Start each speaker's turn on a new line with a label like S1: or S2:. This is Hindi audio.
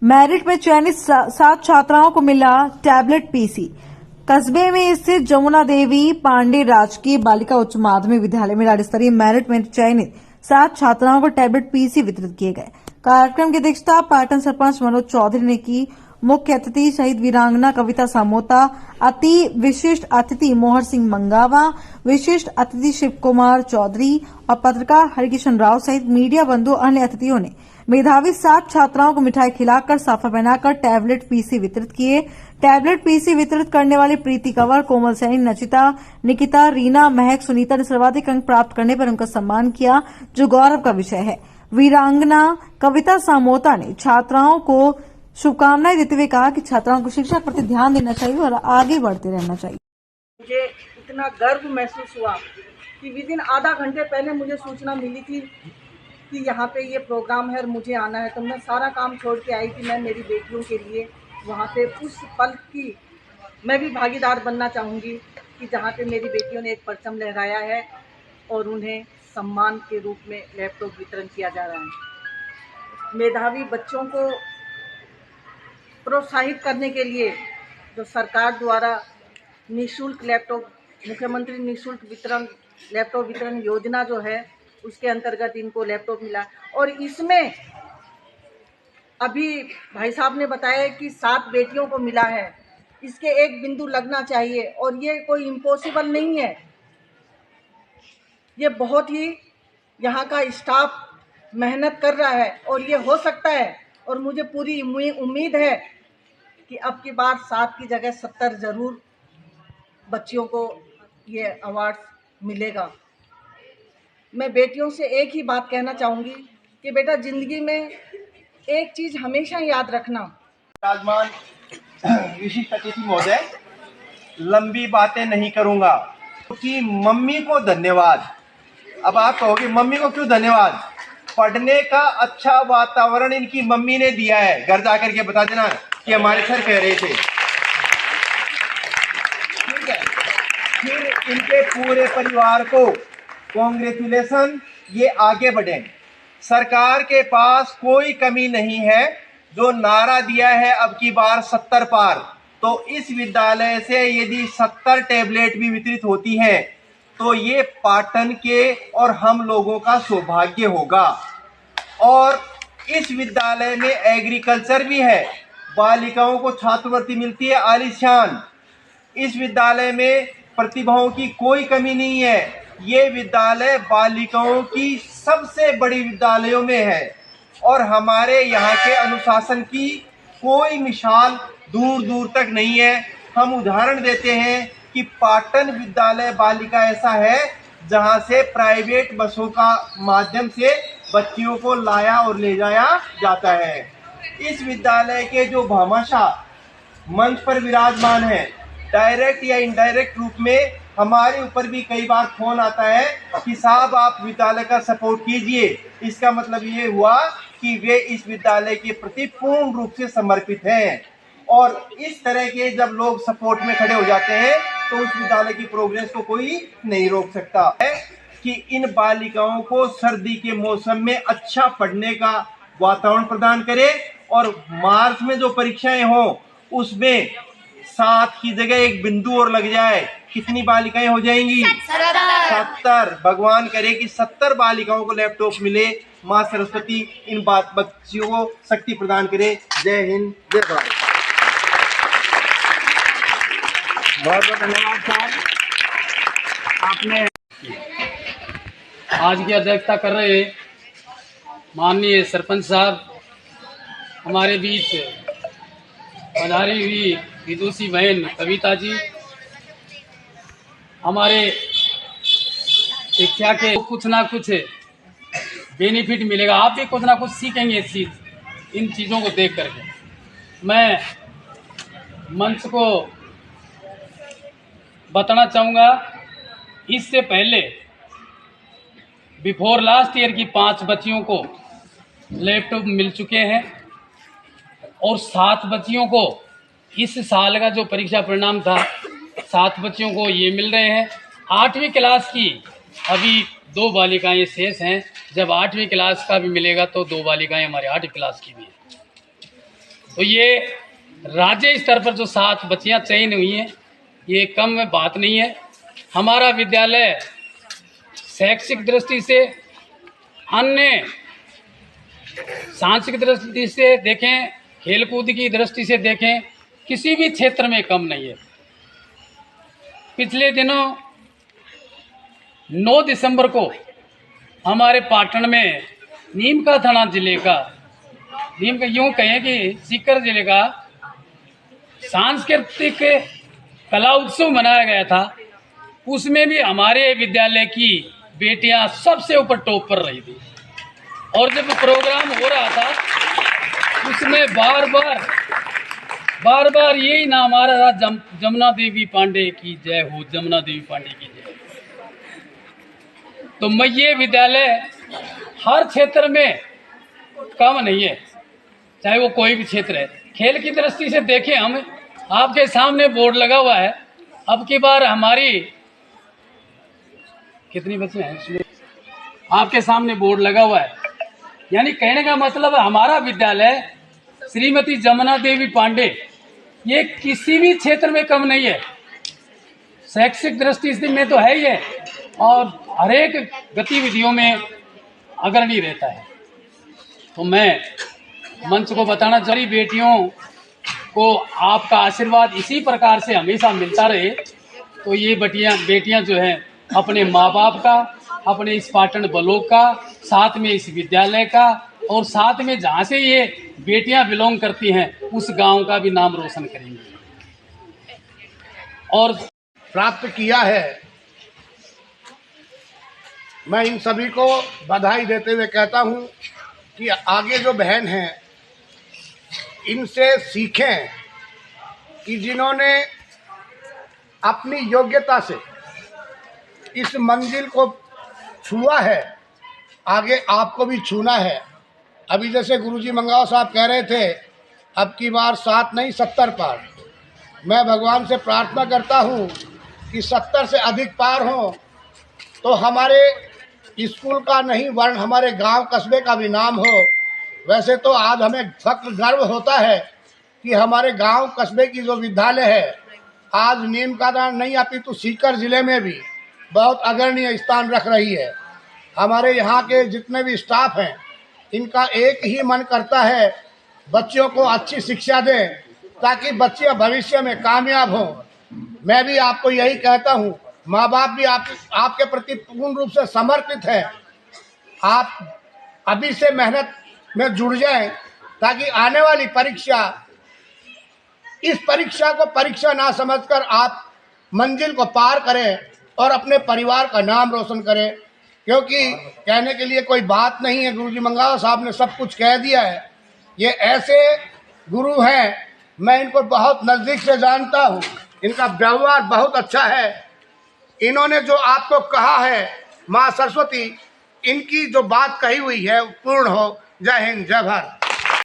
S1: मेरिट में चयनित 7 छात्राओं को मिला टैबलेट पीसी। कस्बे में स्थित जमुना देवी पांडे राजकीय बालिका उच्च माध्यमिक विद्यालय में राज्य स्तरीय मेरिट में चयनित 7 छात्राओं को टैबलेट पीसी वितरित किए गए। कार्यक्रम की अध्यक्षता पाटन सरपंच मनोज चौधरी ने की। मुख्य अतिथि शहीद वीरांगना कविता सामोता, अति विशिष्ट अतिथि मोहर सिंह मंगावा, विशिष्ट अतिथि शिव कुमार चौधरी और पत्रकार हरिकिशन राव सहित मीडिया बंधु अन्य अतिथियों ने मेधावी 7 छात्राओं को मिठाई खिलाकर साफा पहनाकर टैबलेट पीसी वितरित किए। टैबलेट पीसी वितरित करने वाली प्रीति कंवर, कोमल सैनी, नचिता, निकिता, रीना, महक, सुनीता ने सर्वाधिक अंक प्राप्त करने पर उनका सम्मान किया, जो गौरव का विषय है। वीरांगना कविता सामोता ने छात्राओं को शुभकामनाएं देते हुए कहा कि छात्राओं को शिक्षा के प्रति ध्यान देना चाहिए और आगे बढ़ते रहना चाहिए।
S2: मुझे इतना गर्व महसूस हुआ कि विदिन आधा घंटे पहले मुझे सूचना मिली थी कि यहाँ पे ये प्रोग्राम है और मुझे आना है, तो मैं सारा काम छोड़ के आई थी। मैं मेरी बेटियों के लिए वहाँ पे उस पल की मैं भी भागीदार बनना चाहूँगी कि जहाँ पे मेरी बेटियों ने एक परचम लहराया है और उन्हें सम्मान के रूप में लैपटॉप वितरण किया जा रहा है। मेधावी बच्चों को प्रोत्साहित करने के लिए जो सरकार द्वारा निःशुल्क लैपटॉप, मुख्यमंत्री निःशुल्क वितरण लैपटॉप वितरण योजना जो है, उसके अंतर्गत इनको लैपटॉप मिला। और इसमें अभी भाई साहब ने बताया कि 7 बेटियों को मिला है। इसके एक बिंदु लगना चाहिए और ये कोई इम्पॉसिबल नहीं है। ये बहुत ही यहाँ का स्टाफ मेहनत कर रहा है और ये हो सकता है। और मुझे पूरी उम्मीद है कि अब की बार 7 की जगह 70 जरूर बच्चियों को ये अवार्ड मिलेगा। मैं बेटियों से एक ही बात कहना चाहूँगी कि बेटा, ज़िंदगी में एक चीज़ हमेशा याद रखना।
S3: विराजमान विशिष्ट अतिथि महोदय, लंबी बातें नहीं करूँगा क्योंकि मम्मी को धन्यवाद। अब आप कहोगे मम्मी को क्यों धन्यवाद? पढ़ने का अच्छा वातावरण इनकी मम्मी ने दिया है। घर जाकर के बता देना कि हमारे सर कह रहे थे, ठीक है। फिर इनके पूरे परिवार को कांग्रेचुलेसन, ये आगे बढ़े। सरकार के पास कोई कमी नहीं है। जो नारा दिया है अब की बार 70 पार, तो इस विद्यालय से यदि 70 टैबलेट भी वितरित होती हैं तो ये पाटन के और हम लोगों का सौभाग्य होगा। और इस विद्यालय में एग्रीकल्चर भी है, बालिकाओं को छात्रवृत्ति मिलती है आलीशान। इस विद्यालय में प्रतिभाओं की कोई कमी नहीं है। ये विद्यालय बालिकाओं की सबसे बड़ी विद्यालयों में है और हमारे यहाँ के अनुशासन की कोई मिसाल दूर दूर तक नहीं है। हम उदाहरण देते हैं कि पाटन विद्यालय बालिका ऐसा है जहाँ से प्राइवेट बसों का माध्यम से बच्चियों को लाया और ले जाया जाता है। इस विद्यालय के जो भामाशाह मंच पर विराजमान है, डायरेक्ट या इनडायरेक्ट रूप में हमारे ऊपर भी कई बार फोन आता है कि साहब आप विद्यालय का सपोर्ट कीजिए। इसका मतलब ये हुआ कि वे इस विद्यालय के प्रति पूर्ण रूप से समर्पित हैं। और इस तरह के जब लोग सपोर्ट में खड़े हो जाते हैं तो उस विद्यालय की प्रोग्रेस को कोई नहीं रोक सकता है। कि इन बालिकाओं को सर्दी के मौसम में अच्छा पढ़ने का वातावरण प्रदान करे और मार्च में जो परीक्षाएं हों उसमें 7 की जगह एक बिंदु और लग जाए। कितनी बालिकाएं हो जाएंगी? 70। भगवान करे कि 70 बालिकाओं को लैपटॉप मिले। माँ सरस्वती इन बच्चियों को शक्ति प्रदान करे। जय हिंद, जय भारत।
S4: बहुत बहुत धन्यवाद साहब। आपने आज की अध्यक्षता कर रहे माननीय सरपंच साहब, हमारे बीच पधारी हुई विदुषी बहन कविता जी, हमारे शिक्षा के कुछ ना कुछ बेनिफिट मिलेगा। आप भी कुछ ना कुछ सीखेंगे इन चीज़ों को देख करके। मैं मंच को बताना चाहूँगा, इससे पहले बिफोर लास्ट ईयर की 5 बच्चियों को लैपटॉप मिल चुके हैं और 7 बच्चियों को इस साल का जो परीक्षा परिणाम था 7 बच्चियों को ये मिल रहे हैं। 8वीं क्लास की अभी 2 बालिकाएं शेष हैं। जब 8वीं क्लास का भी मिलेगा तो 2 बालिकाएं हमारे 8वीं क्लास की भी हैं। तो ये राज्य स्तर पर जो 7 बच्चियां चयन हुई हैं, ये कम बात नहीं है। हमारा विद्यालय शैक्षिक दृष्टि से, अन्य सांस्कृतिक दृष्टि से देखें, खेलकूद की दृष्टि से देखें, किसी भी क्षेत्र में कम नहीं है। पिछले दिनों 9 दिसंबर को हमारे पाटन में नीमका थाना जिले का, यूँ कहें कि सीकर जिले का सांस्कृतिक कला उत्सव मनाया गया था। उसमें भी हमारे विद्यालय की बेटियां सबसे ऊपर टॉप पर रही थी। और जब प्रोग्राम हो रहा था उसमें बार बार यही नाम आ रहा था, जमुना देवी पांडे की जय हो, जमुना देवी पांडे की जय। तो मैं ये विद्यालय हर क्षेत्र में कम नहीं है, चाहे वो कोई भी क्षेत्र है। खेल की दृष्टि से देखें, हम आपके सामने बोर्ड लगा हुआ है। अब की बार हमारी कितनी बच्चे हैं इसमें, आपके सामने बोर्ड लगा हुआ है। यानी कहने का मतलब है हमारा विद्यालय श्रीमती जमुना देवी पांडे ये किसी भी क्षेत्र में कम नहीं है, शैक्षिक दृष्टि से में तो है ही है, और हरेक गतिविधियों में अग्रणी रहता है। तो मैं मंच को बताना चाह रही, बेटियों को आपका आशीर्वाद इसी प्रकार से हमेशा मिलता रहे, तो ये बेटियां जो हैं अपने माँ बाप का, अपने इस पाटन ब्लॉक का, साथ में इस विद्यालय का, और साथ में जहाँ से ये बेटियां बिलोंग करती हैं उस गांव का भी नाम रोशन करेंगे। और
S5: प्राप्त किया है। मैं इन सभी को बधाई देते हुए कहता हूं कि आगे जो बहन हैं इनसे सीखें कि जिन्होंने अपनी योग्यता से इस मंजिल को छुआ है, आगे आपको भी छूना है। अभी जैसे गुरुजी मंगाओ साहब कह रहे थे, अब की बार 7 नहीं 70 पार। मैं भगवान से प्रार्थना करता हूँ कि 70 से अधिक पार हों, तो हमारे स्कूल का नहीं वर्ण हमारे गांव कस्बे का भी नाम हो। वैसे तो आज हमें फक्र गर्व होता है कि हमारे गांव कस्बे की जो विद्यालय है आज नीमका नहीं अपितु सीकर जिले में भी बहुत अग्रणीय स्थान रख रही है। हमारे यहाँ के जितने भी स्टाफ हैं इनका एक ही मन करता है बच्चों को अच्छी शिक्षा दें ताकि बच्चे भविष्य में कामयाब हों। मैं भी आपको यही कहता हूँ, माँ बाप भी आपके प्रति पूर्ण रूप से समर्पित है। आप अभी से मेहनत में जुड़ जाएं ताकि आने वाली परीक्षा, इस परीक्षा को परीक्षा ना समझकर आप मंजिल को पार करें और अपने परिवार का नाम रोशन करें। क्योंकि कहने के लिए कोई बात नहीं है, गुरुजी मंगावा साहब ने सब कुछ कह दिया है। ये ऐसे गुरु हैं, मैं इनको बहुत नज़दीक से जानता हूँ, इनका व्यवहार बहुत अच्छा है। इन्होंने जो आपको कहा है, माँ सरस्वती इनकी जो बात कही हुई है पूर्ण हो। जय हिंद, जय भारत।